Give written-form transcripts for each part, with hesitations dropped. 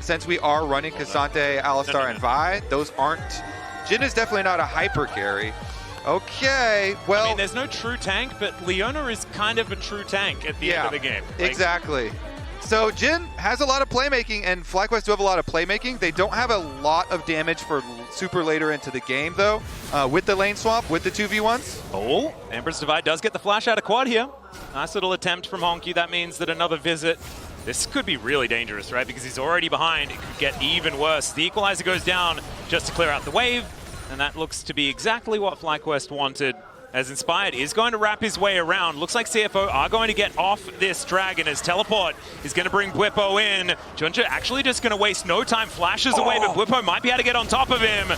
since we are running Cassante, Alistar, and Vi, those aren't... Jhin is definitely not a hyper carry. Okay, well... I mean, there's no true tank, but Leona is kind of a true tank at the end of the game. Like, exactly. So Jhin has a lot of playmaking, and FlyQuest do have a lot of playmaking. They don't have a lot of damage for super later into the game, though, with the lane swap, with the 2v1s. Oh, Emperor's Divide does get the flash out of quad here. Nice little attempt from Honky. That means that another visit. This could be really dangerous, right? Because he's already behind. It could get even worse. The equalizer goes down just to clear out the wave, and that looks to be exactly what FlyQuest wanted, as Inspired is going to wrap his way around. Looks like CFO are going to get off this dragon as Teleport is going to bring Bwipo in. Junja actually just going to waste no time, flashes away, but Bwipo might be able to get on top of him.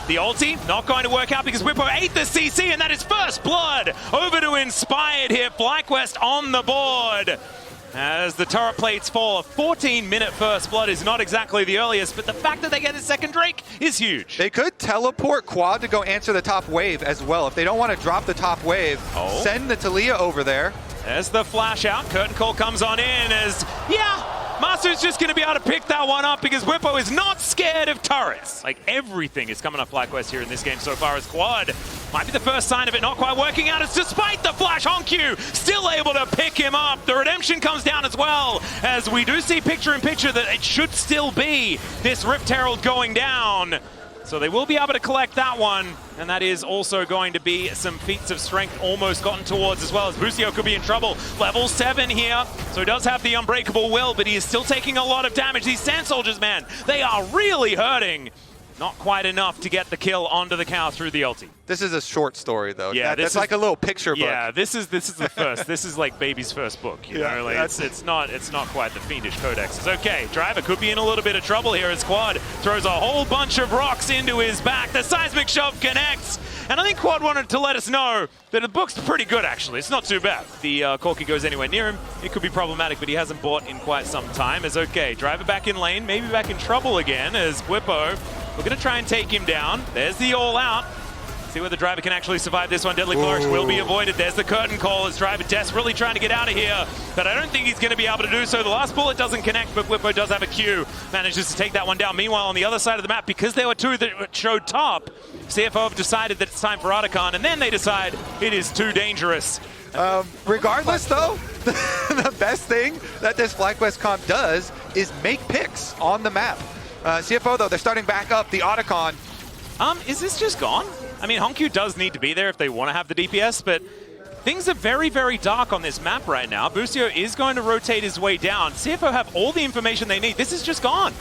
The ulti not going to work out because Bwipo ate the CC, and that is first blood over to Inspired here. FlyQuest on the board. As the turret plates fall, a 14-minute first blood is not exactly the earliest, but the fact that they get a second Drake is huge. They could teleport Quad to go answer the top wave as well. If they don't want to drop the top wave, send the Taliyah over there. As the flash out, Curtain Call comes on in as, Master's just going to be able to pick that one up because Bwipo is not scared of turrets. Like, everything is coming up FlyQuest here in this game so far, as Quad might be the first sign of it not quite working out. It's despite the flash, Honku still able to pick him up. The redemption comes down as well, as we do see picture-in-picture that it should still be this Rift Herald going down. So they will be able to collect that one, and that is also going to be some feats of strength almost gotten towards as well, as Busio could be in trouble. Level 7 here, so he does have the Unbreakable Will, but he is still taking a lot of damage. These Sand Soldiers, man, they are really hurting. Not quite enough to get the kill onto the cow through the ulti. This is a short story, though. Yeah, that's like a little picture book. Yeah, this is the first. This is like baby's first book. You know, like it's not quite the fiendish codexes. Okay, Driver could be in a little bit of trouble here as Quad throws a whole bunch of rocks into his back. The seismic shove connects, and I think Quad wanted to let us know that the book's pretty good. Actually, it's not too bad. The Corki goes anywhere near him, it could be problematic, but he hasn't bought in quite some time. As okay, Driver back in lane, maybe back in trouble again as Bwipo. We're going to try and take him down. There's the all-out. See whether Driver can actually survive this one. Deadly Flourish will be avoided. There's the Curtain Call as Driver desperately trying to get out of here, but I don't think he's going to be able to do so. The last bullet doesn't connect, but Bwipo does have a Q. Manages to take that one down. Meanwhile, on the other side of the map, because there were two that showed top, CFO have decided that it's time for Otacon, and then they decide it is too dangerous. Regardless, though, the best thing that this FlyQuest comp does is make picks on the map. CFO, though, they're starting back up the Otacon. Is this just gone? I mean, Honku does need to be there if they want to have the DPS, but things are very, very dark on this map right now. Busio is going to rotate his way down. CFO have all the information they need. This is just gone.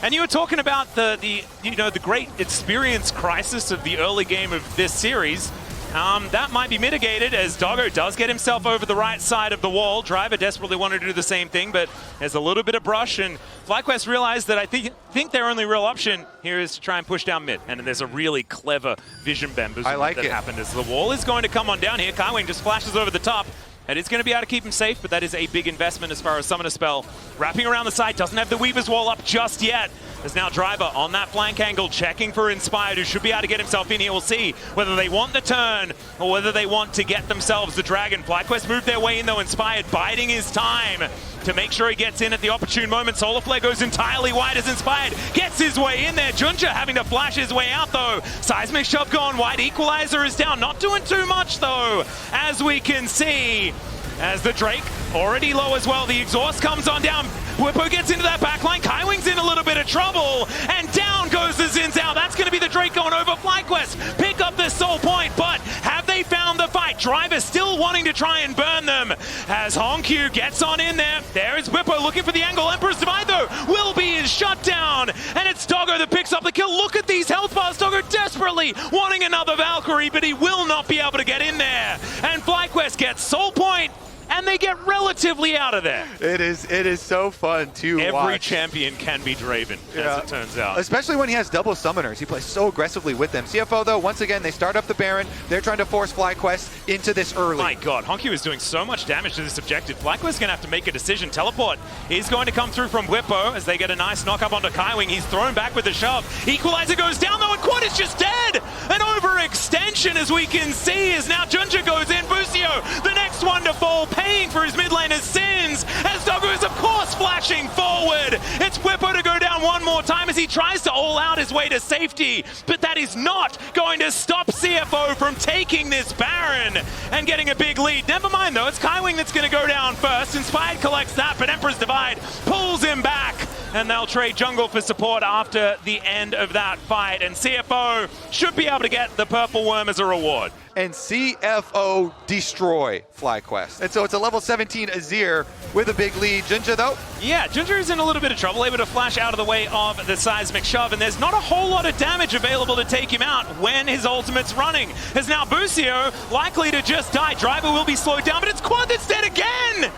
And you were talking about the great experience crisis of the early game of this series. That might be mitigated as Doggo does get himself over the right side of the wall. Driver desperately wanted to do the same thing, but there's a little bit of brush, and FlyQuest realized that I think their only real option here is to try and push down mid. And then there's a really clever vision bamboozle that happened as the wall is going to come on down here. Kaiwing just flashes over the top. And it's going to be able to keep him safe, but that is a big investment as far as Summoner Spell. Wrapping around the side, doesn't have the Weaver's Wall up just yet. There's now Driver on that flank angle, checking for Inspired, who should be able to get himself in here. We'll see whether they want the turn or whether they want to get themselves the Dragon. FlyQuest moved their way in, though. Inspired biding his time to make sure he gets in at the opportune moment. Solar Flare goes entirely wide as Inspired gets his way in there. Junja having to flash his way out, though. Seismic Shove gone wide. Equalizer is down. Not doing too much, though, as we can see. As the Drake already low as well. The exhaust comes on down. Bwipo gets into that backline. Kaiwing's in a little bit of trouble. And down goes the Xin Zhao. That's going to be the Drake going over. FlyQuest pick up this soul point, but have they found the fight? Driver still wanting to try and burn them as Honku gets on in there. There is Bwipo looking for the angle. Emperor's Divide, though, will be his shutdown. And it's Doggo that picks up the kill. Look at these health bars. Doggo desperately wanting another Valkyrie, but he will not be able to get in there. And FlyQuest gets soul point, and they get relatively out of there. It is so fun to watch. Every champion can be Draven, as it turns out. Especially when he has double summoners. He plays so aggressively with them. CFO, though, once again, they start up the Baron. They're trying to force FlyQuest into this early. My God, Honku is doing so much damage to this objective. FlyQuest's going to have to make a decision. Teleport is going to come through from Bwipo as they get a nice knock up onto Kaiwing. He's thrown back with the shove. Equalizer goes down, though, and Quad is just dead. An overextension, as we can see, as now Junja goes in. Busio Busio, the next one to fall, paying for his mid laner's sins, as Doggo is of course flashing forward. It's Whippo to go down one more time as he tries to all out his way to safety, but that is not going to stop CFO from taking this Baron and getting a big lead. Never mind though, it's Kaiwing that's going to go down first. Inspired collects that, but Emperor's Divide pulls him back, and they'll trade jungle for support after the end of that fight. And CFO should be able to get the purple worm as a reward. And CFO destroy FlyQuest. And so it's a level 17 Azir with a big lead. Jinja though? Yeah, Ginger is in a little bit of trouble, able to flash out of the way of the seismic shove, and there's not a whole lot of damage available to take him out when his ultimate's running. As now Busio likely to just die. Driver will be slowed down, but it's Quad that's dead again!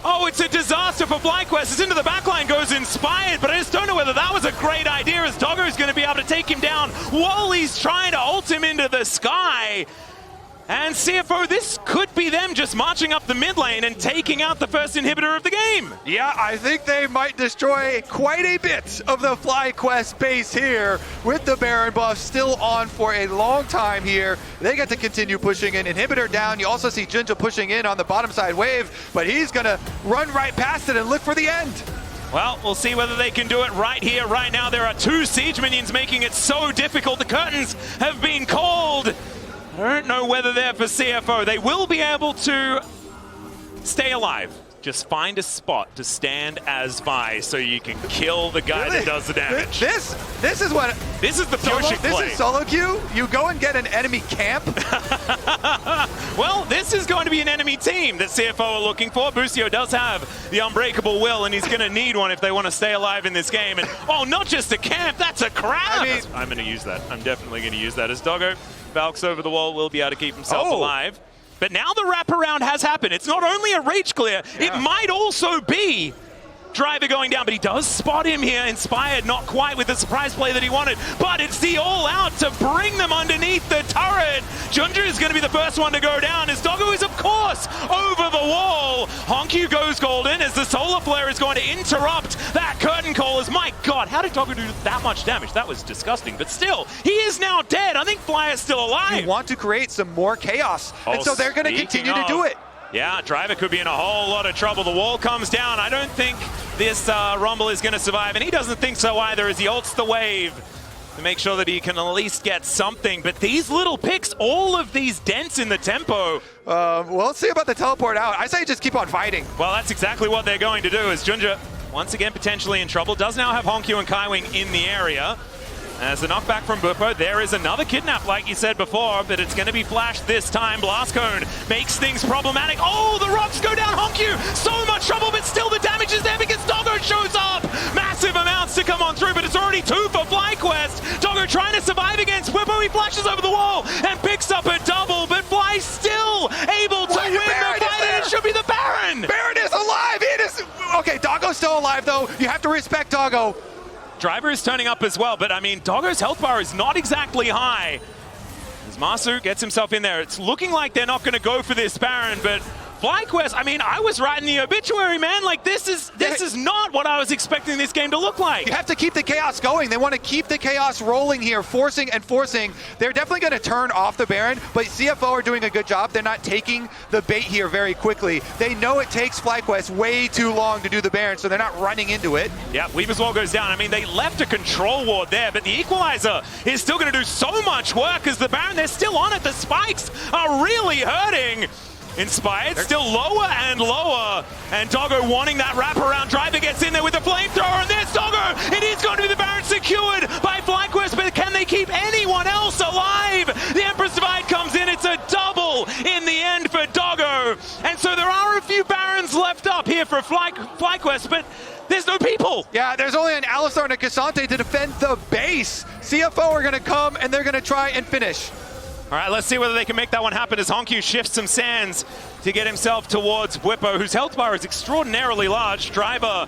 Oh, it's a disaster for FlyQuest. It's into the backline, goes Inspired, but I just don't know whether that was a great idea, as Doggo is going to be able to take him down while he's trying to ult him into the sky. And CFO, this could be them just marching up the mid lane and taking out the first inhibitor of the game. Yeah, I think they might destroy quite a bit of the FlyQuest base here with the Baron buff still on for a long time here. They get to continue pushing an inhibitor down. You also see Jinja pushing in on the bottom side wave, but he's gonna run right past it and look for the end. Well, we'll see whether they can do it right here, right now. There are 2 siege minions making it so difficult. The curtains have been called. I don't know whether they're for CFO. They will be able to stay alive. Just find a spot to stand as Vi so you can kill the guy that does the damage. This is the Pyoshik play. This is solo queue. You go and get an enemy camp. Well, this is going to be an enemy team that CFO are looking for. Busio does have the unbreakable will, and he's going to need one if they want to stay alive in this game. And oh, not just a camp, that's a crowd. I mean, I'm going to use that. I'm definitely going to use that. As Doggo Valks over the wall, will be able to keep himself alive. But now the wraparound has happened. It's not only a rage clear, it might also be Driver going down, but he does spot him here. Inspired, not quite with the surprise play that he wanted, but it's the all-out to bring them underneath the turret. Junja is going to be the first one to go down, as Doggo is, of course, over the wall. Honkyu goes golden, as the solar flare is going to interrupt that curtain call. As, my God, how did Doggo do that much damage? That was disgusting, but still, he is now dead. I think Fly is still alive. You want to create some more chaos, and so they're going to continue to do it. Yeah, Driver could be in a whole lot of trouble. The wall comes down. I don't think this Rumble is going to survive, and he doesn't think so either, as he ults the wave to make sure that he can at least get something. But these little picks, all of these dents in the tempo. Well, let's see about the teleport out. I say just keep on fighting. Well, that's exactly what they're going to do, as Junja, once again, potentially in trouble, does now have Honkyu and Kaiwing in the area. As a knockback from Buppo, there is another kidnap, like you said before, but it's going to be flashed this time. Blast Cone makes things problematic. Oh, the rocks go down. Honkyu, so much trouble, but still the damage is there because Doggo shows up. Massive amounts to come on through, but it's already 2 for FlyQuest. Doggo trying to survive against Whippo. He flashes over the wall and picks up a double, but Fly still able to win the fight, and it should be the Baron. Baron is alive. It is. Okay, Doggo's still alive, though. You have to respect Doggo. Driver is turning up as well, but I mean, Doggo's health bar is not exactly high. As Masu gets himself in there, it's looking like they're not going to go for this Baron, but FlyQuest, I mean, I was writing the obituary, man. Like, this is not what I was expecting this game to look like. You have to keep the chaos going. They want to keep the chaos rolling here, forcing and forcing. They're definitely going to turn off the Baron, but CFO are doing a good job. They're not taking the bait here very quickly. They know it takes FlyQuest way too long to do the Baron, so they're not running into it. Yeah, Weaver's Wall goes down. I mean, they left a control ward there, but the Equalizer is still going to do so much work, as the Baron, they're still on it. The spikes are really hurting. Inspired, still lower and lower, and Doggo wanting that wraparound. Driver gets in there with the flamethrower, and there's Doggo! It is going to be the Baron secured by FlyQuest, but can they keep anyone else alive? The Emperor's Divide comes in, it's a double in the end for Doggo, and so there are a few Barons left up here for FlyQuest, but there's no people. Yeah, there's only an Alistar and a Cassante to defend the base. CFO are going to come, and they're going to try and finish. All right, let's see whether they can make that one happen, as Honkyu shifts some sands to get himself towards Whippo, whose health bar is extraordinarily large. Driver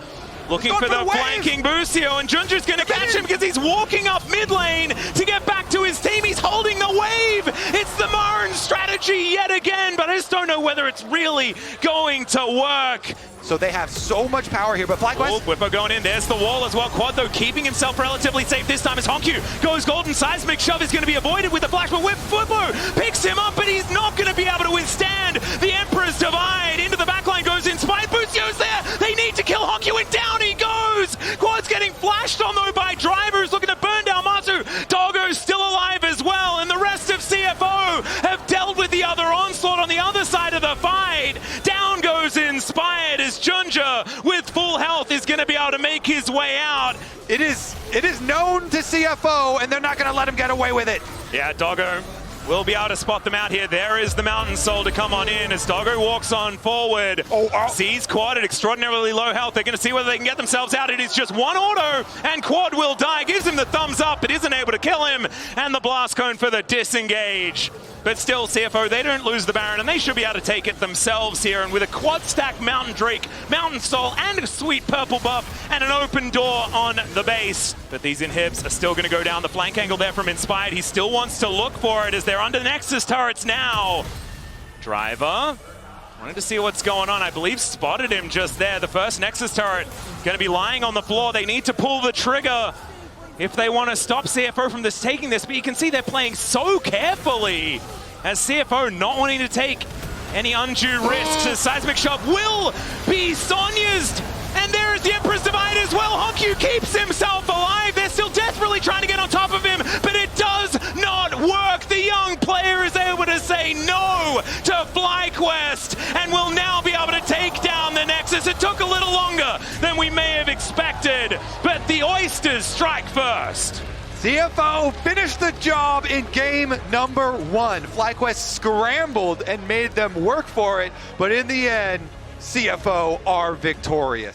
looking for the flanking Busio, and Junja's going to catch him because he's walking up mid lane to get back to his team. He's holding the wave. It's the Marin strategy yet again, but I just don't know whether it's really going to work. So they have so much power here, but FlyQuest... Oh, Whippo going in. There's the wall as well. Quad, though, keeping himself relatively safe this time as Honkyu goes golden. Seismic shove is going to be avoided with the flash, but Whippo picks him up, but he's not going to be able to withstand divide. Into the backline goes Inspired. Busio's there. They need to kill Honkyu, and down he goes. Quad's getting flashed on though by drivers looking to burn down Matsu. Doggo's still alive as well, and the rest of CFO have dealt with the other onslaught on the other side of the fight. Down goes Inspired as Junja, with full health, is going to be able to make his way out. It is known to CFO, and they're not going to let him get away with it. Yeah, Doggo will be able to spot them out here. There is the Mountain Soul to come on in as Doggo walks on forward. Sees Quad at extraordinarily low health. They're going to see whether they can get themselves out. It is just one auto, and Quad will die. Gives him the thumbs up, but isn't able to kill him. And the blast cone for the disengage. But still, CFO, they don't lose the Baron, and they should be able to take it themselves here. And with a quad stack Mountain Drake, Mountain Soul, and a sweet purple buff, and an open door on the base. But these inhibs are still going to go down the flank angle there from Inspired. He still wants to look for it as they're under Nexus turrets now. Driver wanted to see what's going on. I believe spotted him just there. The first Nexus turret going to be lying on the floor. They need to pull the trigger if they want to stop CFO from taking this, but you can see they're playing so carefully as CFO not wanting to take any undue risks as Seismic Shop will be Sonya's. And there is the Emperor's Divide as well. Honkyu keeps himself alive. They're still desperately trying to get on top of him, but it does not work. The young player is able to say no to FlyQuest and will now be able to take down the Nexus. It took a little longer than we may have expected, but the Oysters strike first. CFO finished the job in game number 1. FlyQuest scrambled and made them work for it, but in the end, CFO are victorious.